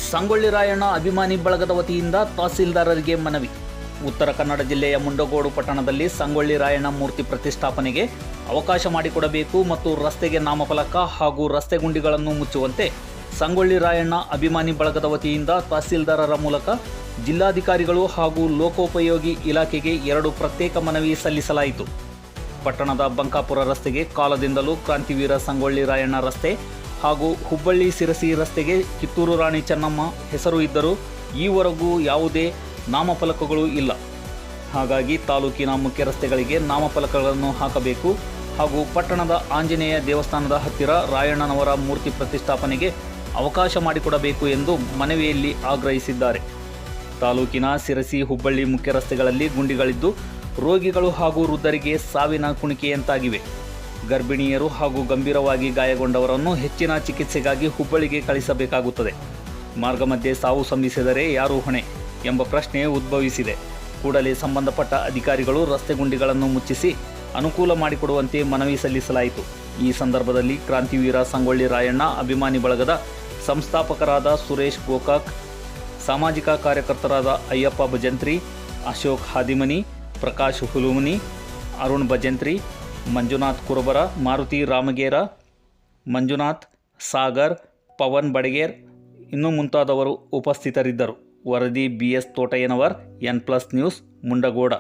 ಸಂಗೊಳ್ಳಿ ರಾಯಣ್ಣ ಅಭಿಮಾನಿ ಬಳಗದ ವತಿಯಿಂದ ತಹಸೀಲ್ದಾರರಿಗೆ ಮನವಿ. ಉತ್ತರ ಕನ್ನಡ ಜಿಲ್ಲೆಯ ಮುಂಡಗೋಡು ಪಟ್ಟಣದಲ್ಲಿ ಸಂಗೊಳ್ಳಿ ರಾಯಣ್ಣ ಮೂರ್ತಿ ಪ್ರತಿಷ್ಠಾಪನೆಗೆ ಅವಕಾಶ ಮಾಡಿಕೊಡಬೇಕು ಮತ್ತು ರಸ್ತೆಗೆ ನಾಮಫಲಕ ಹಾಗೂ ರಸ್ತೆ ಗುಂಡಿಗಳನ್ನು ಮುಚ್ಚುವಂತೆ ಸಂಗೊಳ್ಳಿ ರಾಯಣ್ಣ ಅಭಿಮಾನಿ ಬಳಗದ ವತಿಯಿಂದ ತಹಸೀಲ್ದಾರರ ಮೂಲಕ ಜಿಲ್ಲಾಧಿಕಾರಿಗಳು ಹಾಗೂ ಲೋಕೋಪಯೋಗಿ ಇಲಾಖೆಗೆ 2 ಪ್ರತ್ಯೇಕ ಮನವಿ ಸಲ್ಲಿಸಲಾಯಿತು. ಪಟ್ಟಣದ ಬಂಕಾಪುರ ರಸ್ತೆಗೆ ಕಾಲದಿಂದಲೂ ಕ್ರಾಂತಿವೀರ ಸಂಗೊಳ್ಳಿ ರಾಯಣ್ಣ ರಸ್ತೆ ಹಾಗೂ ಹುಬ್ಬಳ್ಳಿ ಸಿರಸಿ ರಸ್ತೆಗೆ ಕಿತ್ತೂರು ರಾಣಿ ಚೆನ್ನಮ್ಮ ಹೆಸರು ಇದ್ದರೂ ಈವರೆಗೂ ಯಾವುದೇ ನಾಮಫಲಕಗಳು ಇಲ್ಲ. ಹಾಗಾಗಿ ತಾಲೂಕಿನ ಮುಖ್ಯ ರಸ್ತೆಗಳಿಗೆ ನಾಮಫಲಕಗಳನ್ನು ಹಾಕಬೇಕು ಹಾಗೂ ಪಟ್ಟಣದ ಆಂಜನೇಯ ದೇವಸ್ಥಾನದ ಹತ್ತಿರ ರಾಯಣ್ಣನವರ ಮೂರ್ತಿ ಪ್ರತಿಷ್ಠಾಪನೆಗೆ ಅವಕಾಶ ಮಾಡಿಕೊಡಬೇಕು ಎಂದು ಮನವಿಯಲ್ಲಿ ಆಗ್ರಹಿಸಿದ್ದಾರೆ. ತಾಲೂಕಿನ ಸಿರಸಿ ಹುಬ್ಬಳ್ಳಿ ಮುಖ್ಯ ರಸ್ತೆಗಳಲ್ಲಿ ಗುಂಡಿಗಳಿದ್ದು ರೋಗಿಗಳು ಹಾಗೂ ವೃದ್ಧರಿಗೆ ಸಾವಿನ ಕುಣಿಕೆಯಂತಾಗಿವೆ. ಗರ್ಭಿಣಿಯರು ಹಾಗೂ ಗಂಭೀರವಾಗಿ ಗಾಯಗೊಂಡವರನ್ನು ಹೆಚ್ಚಿನ ಚಿಕಿತ್ಸೆಗಾಗಿ ಹುಬ್ಬಳ್ಳಿಗೆ ಕಳಿಸಬೇಕಾಗುತ್ತದೆ. ಮಾರ್ಗ ಮಧ್ಯೆ ಸಾವು ಸಂಭವಿಸಿದರೆ ಯಾರು ಹೊಣೆ ಎಂಬ ಪ್ರಶ್ನೆ ಉದ್ಭವಿಸಿದೆ. ಕೂಡಲೇ ಸಂಬಂಧಪಟ್ಟ ಅಧಿಕಾರಿಗಳು ರಸ್ತೆ ಗುಂಡಿಗಳನ್ನು ಮುಚ್ಚಿಸಿ ಅನುಕೂಲ ಮಾಡಿಕೊಡುವಂತೆ ಮನವಿ ಸಲ್ಲಿಸಲಾಯಿತು. ಈ ಸಂದರ್ಭದಲ್ಲಿ ಕ್ರಾಂತಿವೀರ ಸಂಗೊಳ್ಳಿ ರಾಯಣ್ಣ ಅಭಿಮಾನಿ ಬಳಗದ ಸಂಸ್ಥಾಪಕರಾದ ಸುರೇಶ್ ಗೋಕಾಕ್, ಸಾಮಾಜಿಕ ಕಾರ್ಯಕರ್ತರಾದ ಅಯ್ಯಪ್ಪ ಭಜಂತ್ರಿ, ಅಶೋಕ್ ಹಾದಿಮನಿ, ಪ್ರಕಾಶ್ ಹುಲುಮನಿ, ಅರುಣ್ ಭಜಂತ್ರಿ, ಮಂಜುನಾಥ್ ಕುರುಬರ, ಮಾರುತಿ ರಾಮಗೇರ, ಮಂಜುನಾಥ್ ಸಾಗರ್, ಪವನ್ ಬಡಗೇರ್ ಇನ್ನೂ ಮುಂತಾದವರು ಉಪಸ್ಥಿತರಿದ್ದರು. ವರದಿ BS ತೋಟಯ್ಯನವರ್, N+ ನ್ಯೂಸ್, ಮುಂಡಗೋಡ.